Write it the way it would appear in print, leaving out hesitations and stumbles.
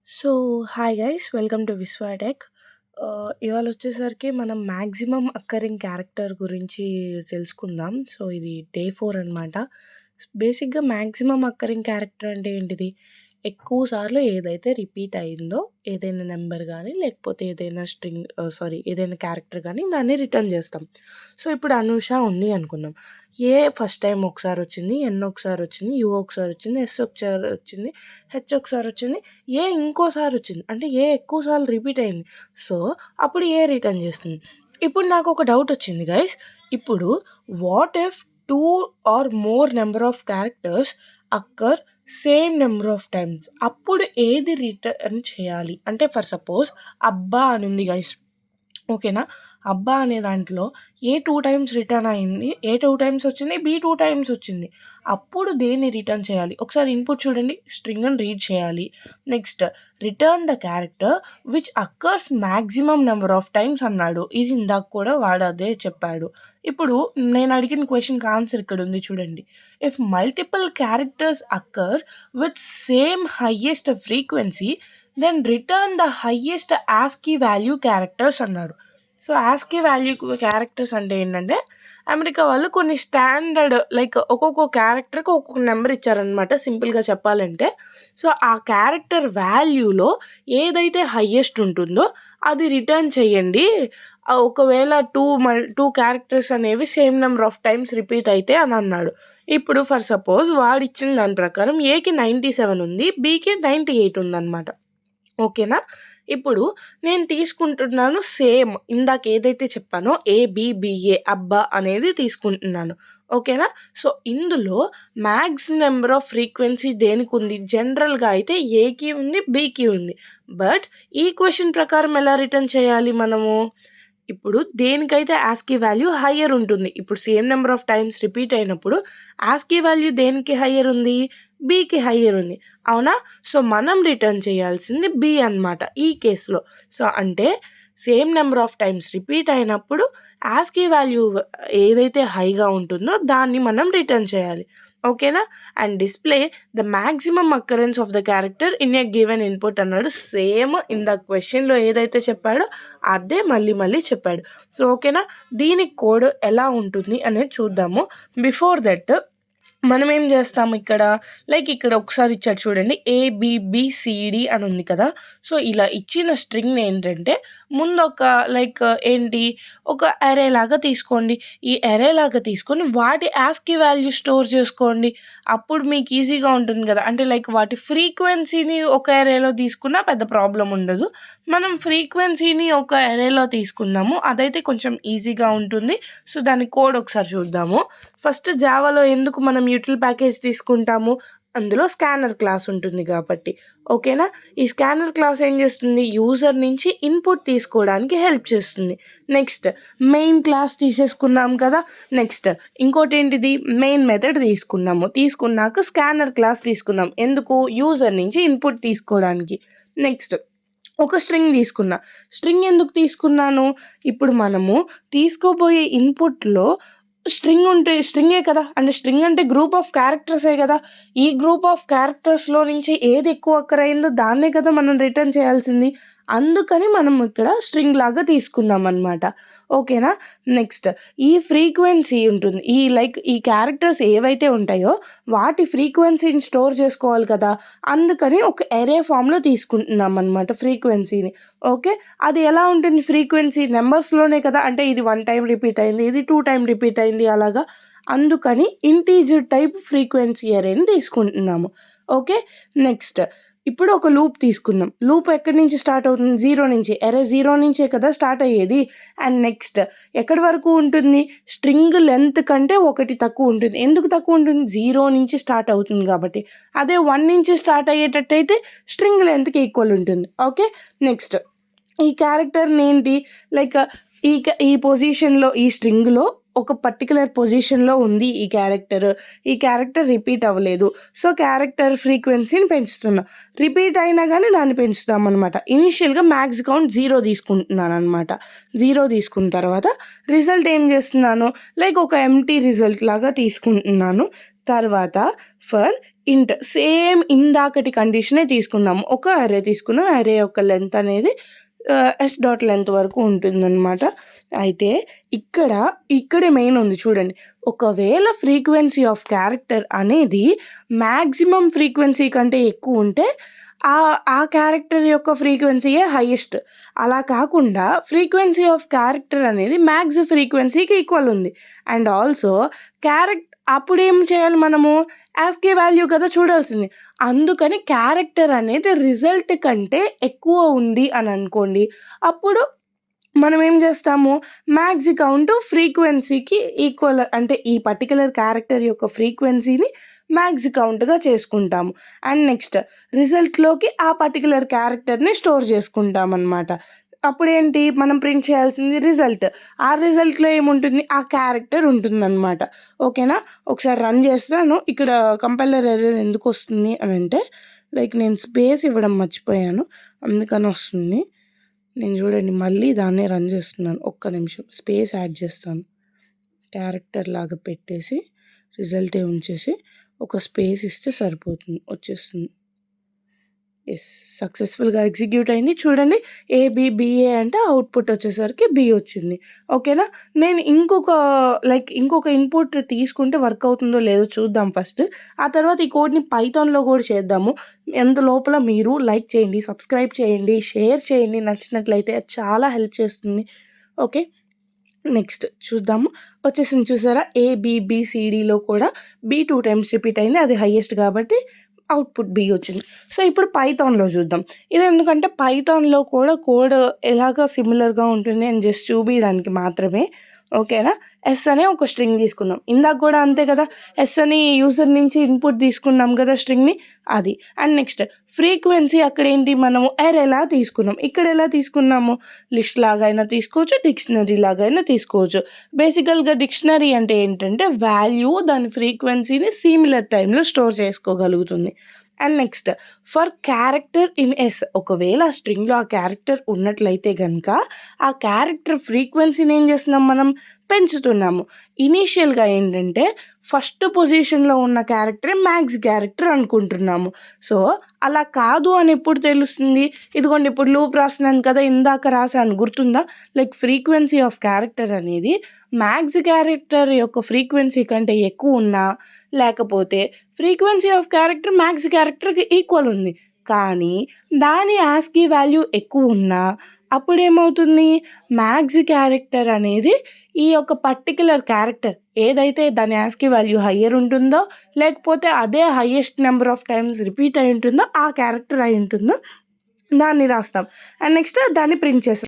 So, hi guys welcome to విశ్వ tech. ఇవాళ వచ్చేసరికి మనం మ్యాక్సిమమ్ అక్కరింగ్ క్యారెక్టర్ గురించి తెలుసుకుందాం. సో, ఇది డే 4 అనమాట. బేసిక్‌గా మ్యాక్సిమమ్ అక్కరింగ్ క్యారెక్టర్ అంటే ఏంటిది? ఎక్కువ సార్లు ఏదైతే రిపీట్ అయిందో ఏదైనా నంబర్ గానీ, లేకపోతే ఏదైనా ఏదైనా క్యారెక్టర్ గానీ దాన్ని రిటర్న్ చేస్తాం. సో, ఇప్పుడు అనూష ఉంది అనుకుందాం. ఏ ఫస్ట్ టైమ్ ఒకసారొచ్చింది, ఎన్ ఒకసారొచ్చింది, యూ ఒకసారొచ్చింది, ఎస్ ఒకసారొచ్చింది, హెచ్ ఒకసారొచ్చింది, ఏ ఇంకోసారొచ్చింది. అంటే ఏ ఎక్కువ సార్లు రిపీట్ అయింది. సో, అప్పుడు ఏ రిటర్న్ చేస్తుంది. ఇప్పుడు నాకొక డౌటొచ్చింది గైస్. ఇప్పుడు what if 2 or more number of characters occur same number of times. అప్పుడు ఏది రిటర్న్ చేయాలి? అంటే ఫర్ సపోజ్ అబ్బా అని ఉంది గైస్. ఓకేనా? అబ్బా అనే దాంట్లో ఏ 2 టైమ్స్ రిటర్న్ అయింది. ఏ 2 టైమ్స్ వచ్చింది. బి 2 టైమ్స్ వచ్చింది. అప్పుడు దేన్ని రిటర్న్ చేయాలి? ఒకసారి ఇన్‌పుట్ చూడండి. స్ట్రింగ్‌ని రీడ్ చేయాలి. Next return the character which occurs maximum number of times అన్నాడు. ఇది ఇందాక కూడా వాడు అదే చెప్పాడు. ఇప్పుడు నేను అడిగిన క్వెషన్‌కి ఆన్సర్ ఇక్కడ ఉంది చూడండి. If multiple characters occur with same highest frequency then return the highest ASCII value characters అన్నాడు. సో, ఆస్కీ వాల్యూ క్యారెక్టర్స్ అంటే ఏంటంటే, అమెరికా వాళ్ళు కొన్ని స్టాండర్డ్ లైక్ ఒక్కొక్క క్యారెక్టర్‌కి ఒక్కొక్క నెంబర్ ఇచ్చారనమాట సింపుల్‌గా చెప్పాలంటే. సో, ఆ క్యారెక్టర్ వాల్యూలో ఏదైతే హైయెస్ట్ ఉంటుందో అది రిటర్న్ చేయండి. ఒకవేళ 2 క్యారెక్టర్స్ అనేవి same number of times repeat అయితే అని అన్నాడు. ఇప్పుడు ఫర్ సపోజ్ వాడిచ్చిన దాని ప్రకారం ఏకి 97 ఉంది. బికి 98 ఉందనమాట. ఓకేనా? ఇప్పుడు నేను తీసుకుంటున్నాను సేమ్ ఇందాక ఏదైతే చెప్పానో ఏబీబీఏ అబ్బా అనేది తీసుకుంటున్నాను. ఓకేనా? సో, ఇందులో మ్యాక్స్ నంబర్ ఆఫ్ ఫ్రీక్వెన్సీ దేనికుంది? జనరల్‌గా అయితే ఏకి ఉంది, బికి ఉంది. బట్ ఈ క్వెషన్ ప్రకారం ఎలా రిటర్న్ చేయాలి మనము? ఇప్పుడు దేనికైతే ఆస్కీ వాల్యూ హయ్యర్ ఉంటుంది. ఇప్పుడు same number of times repeat అయినప్పుడు ఆస్కీ వాల్యూ దేనికి హయ్యర్ ఉంది? బికి హయ్యర్ ఉంది. అవునా? సో, మనం రిటర్న్ చేయాల్సింది బి అనమాట ఈ కేస్‌లో. సో, అంటే same number of times repeat అయినప్పుడు ఆస్కీ వాల్యూ ఏదైతే హైగా ఉంటుందో దాన్ని మనం రిటర్న్ చేయాలి. ఓకేనా? And display the maximum occurrence of the character in a given input అన్నాడు. సేమ్ ఇందాక క్వెషన్‌లో ఏదైతే చెప్పాడో అదే మళ్ళీ మళ్ళీ చెప్పాడు. సో, ఓకేనా? దీని కోడ్ ఎలా ఉంటుంది అనేది చూద్దాము. బిఫోర్ దట్ మనం ఏం చేస్తాము ఇక్కడ, లైక్ ఇక్కడ ఒకసారి ఇచ్చాడు చూడండి. ఏబీబీసీడీ అని ఉంది కదా! సో, ఇలా ఇచ్చిన స్ట్రింగ్‌ని ఏంటంటే ముందొక లైక్ ఏంటి ఒక అర్రే లాగా తీసుకోండి. ఈ అర్రే లాగా తీసుకొని వాటి ఆస్కీ వాల్యూ స్టోర్ చేసుకోండి. అప్పుడు మీకు ఈజీగా ఉంటుంది కదా! అంటే లైక్ వాటి ఫ్రీక్వెన్సీని ఒక అర్రేలో తీసుకున్నా పెద్ద ప్రాబ్లమ్ ఉండదు. మనం ఫ్రీక్వెన్సీని ఒక అర్రేలో తీసుకున్నాము. అదైతే కొంచెం ఈజీగా ఉంటుంది. సో, దాని కోడ్ ఒకసారి చూద్దాము. ఫస్ట్ జావాలో ఎందుకు మనం యూటిల్ ప్యాకేజ్ తీసుకుంటాము? అందులో స్కానర్ క్లాస్ ఉంటుంది కాబట్టి. ఓకేనా? ఈ స్కానర్ క్లాస్ ఏం చేస్తుంది? యూజర్ నుంచి ఇన్‌పుట్ తీసుకోవడానికి హెల్ప్ చేస్తుంది. నెక్స్ట్ మెయిన్ క్లాస్ తీసేసుకున్నాం కదా! నెక్స్ట్ ఇంకోటేంటిది? మెయిన్ మెథడ్ తీసుకున్నాము. తీసుకున్నాక స్కానర్ క్లాస్ తీసుకున్నాం. ఎందుకు? యూజర్ నుంచి ఇన్‌పుట్ తీసుకోవడానికి. నెక్స్ట్ ఒక స్ట్రింగ్ తీసుకున్నా. స్ట్రింగ్ ఎందుకు తీసుకున్నాను? ఇప్పుడు మనము తీసుకోబోయే ఇన్‌పుట్‌లో స్ట్రింగే కదా! అంటే స్ట్రింగ్ అంటే గ్రూప్ ఆఫ్ క్యారెక్టర్సే కదా! ఈ గ్రూప్ ఆఫ్ క్యారెక్టర్స్‌లో నుంచి ఏది ఎక్కువ అక్కరయిందో దాన్నే కదా మనం రిటర్న్ చేయాల్సింది. అందుకని మనం ఇక్కడ స్ట్రింగ్ లాగా తీసుకున్నామనమాట. ఓకేనా? నెక్స్ట్ ఈ ఫ్రీక్వెన్సీ ఉంటుంది. ఈ క్యారెక్టర్స్ ఏవైతే ఉంటాయో వాటి ఫ్రీక్వెన్సీని స్టోర్ చేసుకోవాలి కదా! అందుకని ఒక అర్రే ఫార్మ్‌లో తీసుకుంటున్నామనమాట ఫ్రీక్వెన్సీని. ఓకే. అది ఎలా ఉంటుంది ఫ్రీక్వెన్సీ? నంబర్స్‌లోనే కదా! అంటే ఇది 1 టైమ్ రిపీట్ అయింది. ఇది 2 టైమ్ రిపీట్ అయింది అలాగా. అందుకని ఇంటీజర్ టైప్ ఫ్రీక్వెన్సీ అర్రేని తీసుకుంటున్నాము. ఓకే. నెక్స్ట్ ఇప్పుడు ఒక లూప్ తీసుకుందాం. లూప్ ఎక్కడి నుంచి స్టార్ట్ అవుతుంది? 0 నుంచి. అర్రే 0 నుంచే కదా స్టార్ట్ అయ్యేది. అండ్ నెక్స్ట్ ఎక్కడి వరకు ఉంటుంది? స్ట్రింగ్ లెంత్ కంటే 1 తక్కువ ఉంటుంది. ఎందుకు తక్కువ ఉంటుంది? 0 నుంచి స్టార్ట్ అవుతుంది కాబట్టి. అదే 1 నుంచి స్టార్ట్ అయ్యేటట్టయితే స్ట్రింగ్ లెంత్‌కి ఈక్వల్ ఉంటుంది. ఓకే. నెక్స్ట్ ఈ క్యారెక్టర్‌ని ఏంటి లైక్ ఈ పొజిషన్‌లో ఈ స్ట్రింగ్‌లో ఒక పర్టిక్యులర్ పొజిషన్‌లో ఉంది ఈ క్యారెక్టర్. ఈ క్యారెక్టర్ రిపీట్ అవ్వలేదు. సో, క్యారెక్టర్ ఫ్రీక్వెన్సీని పెంచుతున్నా. రిపీట్ అయినా గానీ దాన్ని పెంచుతామనమాట. ఇనీషియల్‌గా మ్యాక్స్ కౌంట్ 0 తీసుకుంటున్నాననమాట. 0 తీసుకున్న తర్వాత రిజల్ట్ ఏం చేస్తున్నాను? లైక్ ఒక ఎంప్టీ రిజల్ట్ లాగా తీసుకుంటున్నాను. తర్వాత ఫర్ ఇంట్ సేమ్ ఇందాకటి కండిషనే తీసుకున్నాము. ఒక అరే తీసుకున్నాం. అరే యొక్క లెంత్ అనేది ఎస్ డాట్ లెంత్ వరకు ఉంటుందన్నమాట. అయితే ఇక్కడే మెయిన్ ఉంది చూడండి. ఒకవేళ ఫ్రీక్వెన్సీ ఆఫ్ క్యారెక్టర్ అనేది మ్యాక్సిమం ఫ్రీక్వెన్సీ కంటే ఎక్కువ ఉంటే ఆ క్యారెక్టర్ యొక్క ఫ్రీక్వెన్సీయే హైయెస్ట్. అలా కాకుండా ఫ్రీక్వెన్సీ ఆఫ్ క్యారెక్టర్ అనేది మ్యాక్స్ ఫ్రీక్వెన్సీకి ఈక్వల్ ఉంది. అండ్ ఆల్సో అప్పుడేం చేయాలి మనము? యాస్కీ వాల్యూ కదా చూడాల్సింది. అందుకని క్యారెక్టర్ అనేది రిజల్ట్ కంటే ఎక్కువ ఉంది అని అనుకోండి. అప్పుడు మనం ఏం చేస్తాము? మ్యాక్స్ కౌంట్ ఫ్రీక్వెన్సీకి ఈక్వల్, అంటే ఈ పర్టిక్యులర్ క్యారెక్టర్ యొక్క ఫ్రీక్వెన్సీని మ్యాక్స్ కౌంట్‌గా చేసుకుంటాము. అండ్ నెక్స్ట్ రిజల్ట్‌లోకి ఆ పర్టిక్యులర్ క్యారెక్టర్‌ని స్టోర్ చేసుకుంటామనమాట. అప్పుడేంటి మనం ప్రింట్ చేయాల్సింది రిజల్ట్. ఆ రిజల్ట్‌లో ఏముంటుంది? ఆ క్యారెక్టర్ ఉంటుందన్నమాట. ఓకేనా? ఒకసారి రన్ చేస్తాను. ఇక్కడ కంపైలర్ ఎర్రర్ ఎందుకొస్తుంది అనంటే, లైక్ నేను స్పేస్ ఇవ్వడం మర్చిపోయాను. అందుకని వస్తుంది. నేను చూడండి మళ్ళీ దాన్నే రన్ చేస్తున్నాను. ఒక్క నిమిషం స్పేస్ యాడ్ చేస్తాను. క్యారెక్టర్ లాగా పెట్టేసి రిజల్టే ఉంచేసి ఒక స్పేస్ ఇస్తే సరిపోతుంది, వచ్చేస్తుంది. ఎస్, సక్సెస్ఫుల్గా ఎగ్జిక్యూట్ అయింది. చూడండి ఏబిబిఏ అంటే అవుట్పుట్ వచ్చేసరికి బి వచ్చింది. ఓకేనా? నేను ఇంకొక ఇన్పుట్ తీసుకుంటే వర్క్ అవుతుందో లేదో చూద్దాం ఫస్ట్. ఆ తర్వాత ఈ కోడ్ని పైథాన్లో కూడా చేద్దాము. లోపల మీరు లైక్ చేయండి, సబ్స్క్రైబ్ చేయండి, షేర్ చేయండి నచ్చినట్లయితే. అది చాలా హెల్ప్ చేస్తుంది. ఓకే, నెక్స్ట్ చూద్దాము. వచ్చేసింది చూసారా? ఏబిబిసిడిలో కూడా బి 2 టైమ్స్ రిపీట్ అయింది. అది హైయెస్ట్ కాబట్టి అవుట్పుట్ బి వచ్చింది. సో ఇప్పుడు పైథాన్లో చూద్దాం. ఇది ఎందుకంటే పైథాన్లో కూడా కోడ్ ఎలాగ సిమిలర్గా ఉంటుంది అని జస్ట్ చూపించడానికి మాత్రమే. ఓకేనా? ఎస్ అనే ఒక స్ట్రింగ్ తీసుకున్నాం. ఇందాక కూడా అంతే కదా, ఎస్ అని యూజర్ నుంచి ఇన్పుట్ తీసుకున్నాం కదా స్ట్రింగ్ని, అది. అండ్ నెక్స్ట్ ఫ్రీక్వెన్సీ అక్కడ ఏంటి, మనము ఎలా తీసుకున్నాం. ఇక్కడ ఎలా తీసుకున్నాము? లిస్ట్ లాగా అయినా తీసుకోవచ్చు, డిక్షనరీ లాగా అయినా తీసుకోవచ్చు. బేసికల్గా డిక్షనరీ అంటే ఏంటంటే వాల్యూ దాని ఫ్రీక్వెన్సీని సిమిలర్ టైంలో స్టోర్ చేసుకోగలుగుతుంది. And next for character in S, ఒకవేళ ఆ స్ట్రింగ్లో ఆ క్యారెక్టర్ ఉన్నట్లయితే కనుక ఆ క్యారెక్టర్ ఫ్రీక్వెన్సీని ఏం చేస్తున్నాం, మనం పెంచుతున్నాము. ఇనీషియల్గా ఏంటంటే ఫస్ట్ పొజిషన్లో ఉన్న క్యారెక్టరే మ్యాక్స్ క్యారెక్టర్ అనుకుంటున్నాము. సో అలా కాదు అని ఎప్పుడు తెలుస్తుంది? ఇదిగోండి ఇప్పుడు లూప్ రాసినాను కదా, ఇందాక రాసాను గుర్తుందా? లైక్ ఫ్రీక్వెన్సీ ఆఫ్ క్యారెక్టర్ అనేది మ్యాక్స్ క్యారెక్టర్ యొక్క ఫ్రీక్వెన్సీ కంటే ఎక్కువ ఉన్నా, లేకపోతే ఫ్రీక్వెన్సీ ఆఫ్ క్యారెక్టర్ మ్యాక్స్ క్యారెక్టర్కి ఈక్వల్ ఉంది కానీ దాని యాస్కీ వాల్యూ ఎక్కువ ఉన్నా, అప్పుడేమవుతుంది? మ్యాక్స్ క్యారెక్టర్ అనేది ఈ యొక్క పర్టిక్యులర్ క్యారెక్టర్ ఏదైతే దాని యాస్కీ వాల్యూ హయ్యర్ ఉంటుందో, లేకపోతే అదే highest number of times repeat అయి ఉంటుందో, ఆ క్యారెక్టర్ అయి ఉంటుందో దాన్ని రాస్తాం. అండ్ నెక్స్ట్ దాన్ని ప్రింట్ చేస్తాం.